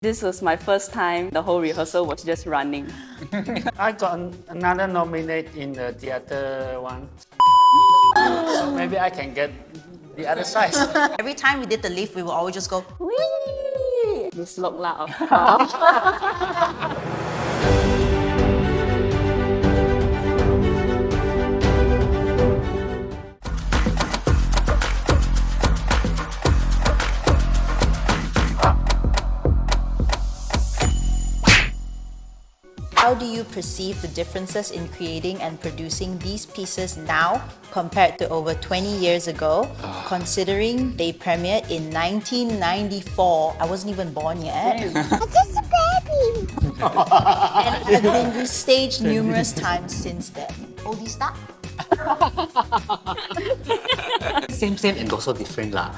This was my first time. The whole rehearsal was just running. I got another nominate in the theater one. So maybe I can get the other side. Every time we did the lift, we would always just go, Whee! Miss Loke Lao. How do you perceive the differences in creating and producing these pieces now compared to over 20 years ago, considering they premiered in 1994? I wasn't even born yet. I'm just a baby. And have been restaged numerous times since then. Oldie start? Same and also different lah.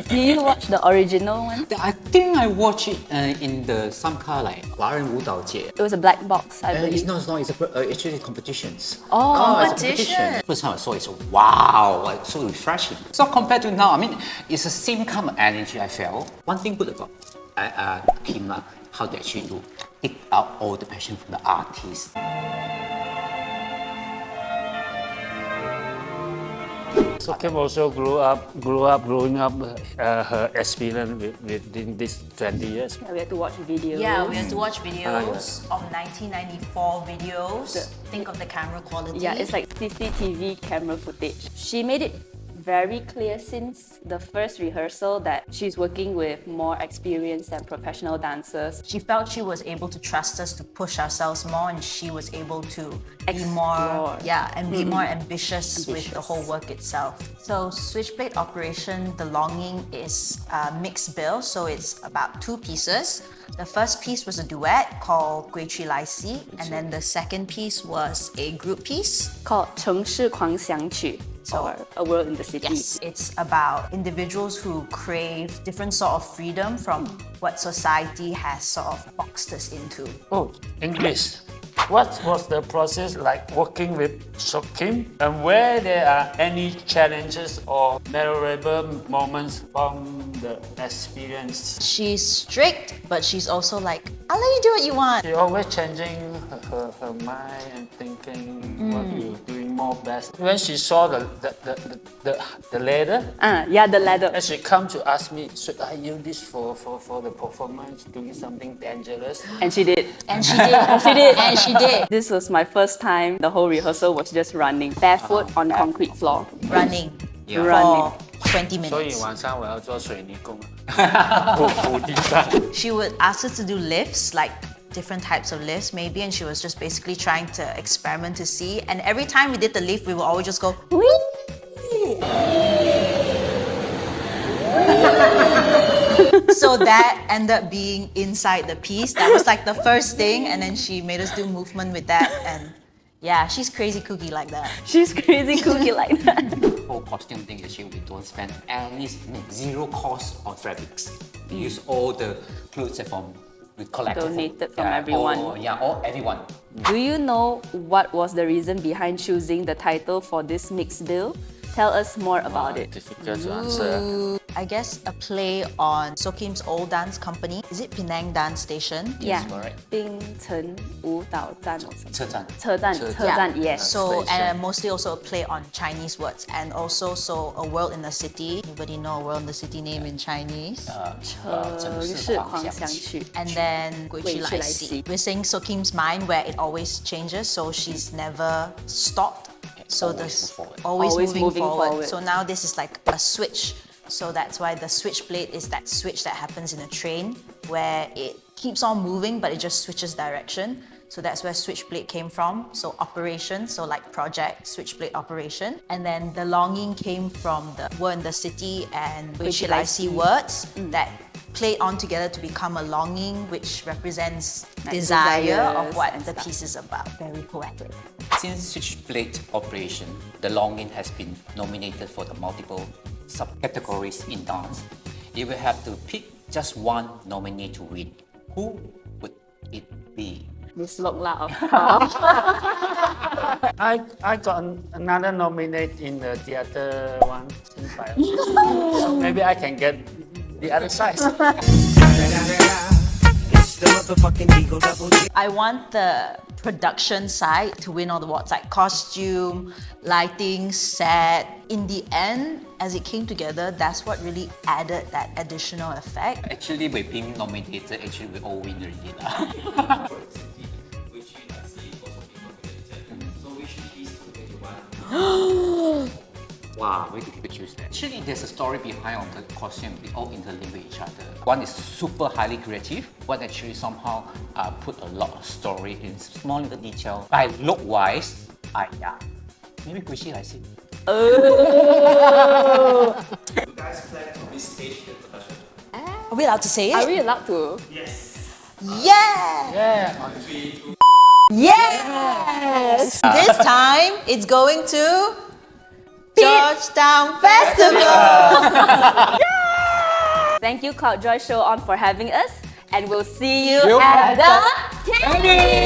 Did you watch the original one? I think I watched it in the some kind like 华人舞蹈节. It was a black box, I believe. It's not. It's actually competitions. Oh, it's a competition. First time I saw it, so wow, like, so refreshing. So compared to now, I mean, it's the same kind of energy I felt. One thing good about Kim, how they actually do take out all the passion from the artist. So Kim also growing up her experience within these 20 years. Yeah, we had to watch videos. Yeah, we had to watch videos of 1994 videos. Think of the camera quality. Yeah, it's like CCTV camera footage. She made it very clear since the first rehearsal that she's working with more experienced and professional dancers. She felt she was able to trust us to push ourselves more, and she was able to be more, be more ambitious with the whole work itself. So Switchblade Operation, The Longing, is a mixed bill, so it's about two pieces. The first piece was a duet called Gui Qu Lai Xi, and then the second piece was a group piece Called 城市狂想曲, or A World in the City. Yes, it's about individuals who crave different sort of freedom from what society has sort of boxed us into. Oh, English. What was the process like working with Soh Kim, and where there are any challenges or memorable moments from the experience? She's strict, but she's also like, I'll let you do what you want. She always changing her mind and thinking what you're doing more best. When she saw the ladder, The ladder. and she come to ask me, should I use this for the performance, doing something dangerous? And she did. And she did. And she did. And she did. This was my first time. The whole rehearsal was just running, barefoot on concrete floor. Running. Running. For 20 所以 minutes. 晚上我要做水泥工，铺地上。 She would ask us to do lifts, like different types of lifts maybe, and she was just basically trying to experiment to see. And every time we did the lift, we would always just go, Whee! So that ended up being inside the piece. That was like the first thing, and then she made us do movement with that. And yeah, she's crazy kooky like that. She's crazy kooky like that. The whole costume thing actually we don't spend any zero cost on fabrics. We use all the clothes that we collected Donated from everyone. All everyone. Do you know what was the reason behind choosing the title for this mixed bill? Tell us more about it. Difficult to answer. I guess a play on Soh Kim's old dance company. Is it Penang Dance Station? Yeah, correct. 槟城舞蹈站 or something. 车站。车站, yes. So, and mostly also a play on Chinese words, and also A World in the City. Anybody know A World in the City name in Chinese? 城市狂想曲. And then Gui Qu Lai Xi. We're saying Soh Kim's mind, where it always changes, so she's never stopped. So Always this move forward. always moving moving forward. forward. So now this is like a switch. So that's why the switchblade is that switch that happens in a train where it keeps on moving, but it just switches direction. So that's where Switchblade came from. So operation, so like project, Switchblade operation. And then the longing came from the word in the city and Gui Qu Lai Xi words that played on together to become a longing, which represents desire of what the piece is about. Very poetic. Since Switchblade Operation, The Longing has been nominated for the multiple subcategories in dance. If we have to pick just one nominee to win, who would it be? Miss Loke Lao. I got another nominate in the theater one. So maybe I can get the other side. I want the production side to win all the awards, like costume, lighting, set. In the end, as it came together, that's what really added that additional effect. Actually, by being nominated, actually we all win already lah. Wow, where did people choose that? Actually, there's a story behind on the costume. They all interlink with each other. One is super highly creative. One actually somehow put a lot of story in small little detail. By look-wise, yeah, maybe Gui Qu Lai Xi. You guys plan to restage the production? Are we allowed to say Are it? we allowed to? Yes. Yeah! Yeah. Yes! This time, it's going to Georgetown Festival! Thank you, Cloud Joy Show On, for having us, and we'll see you at the 10th.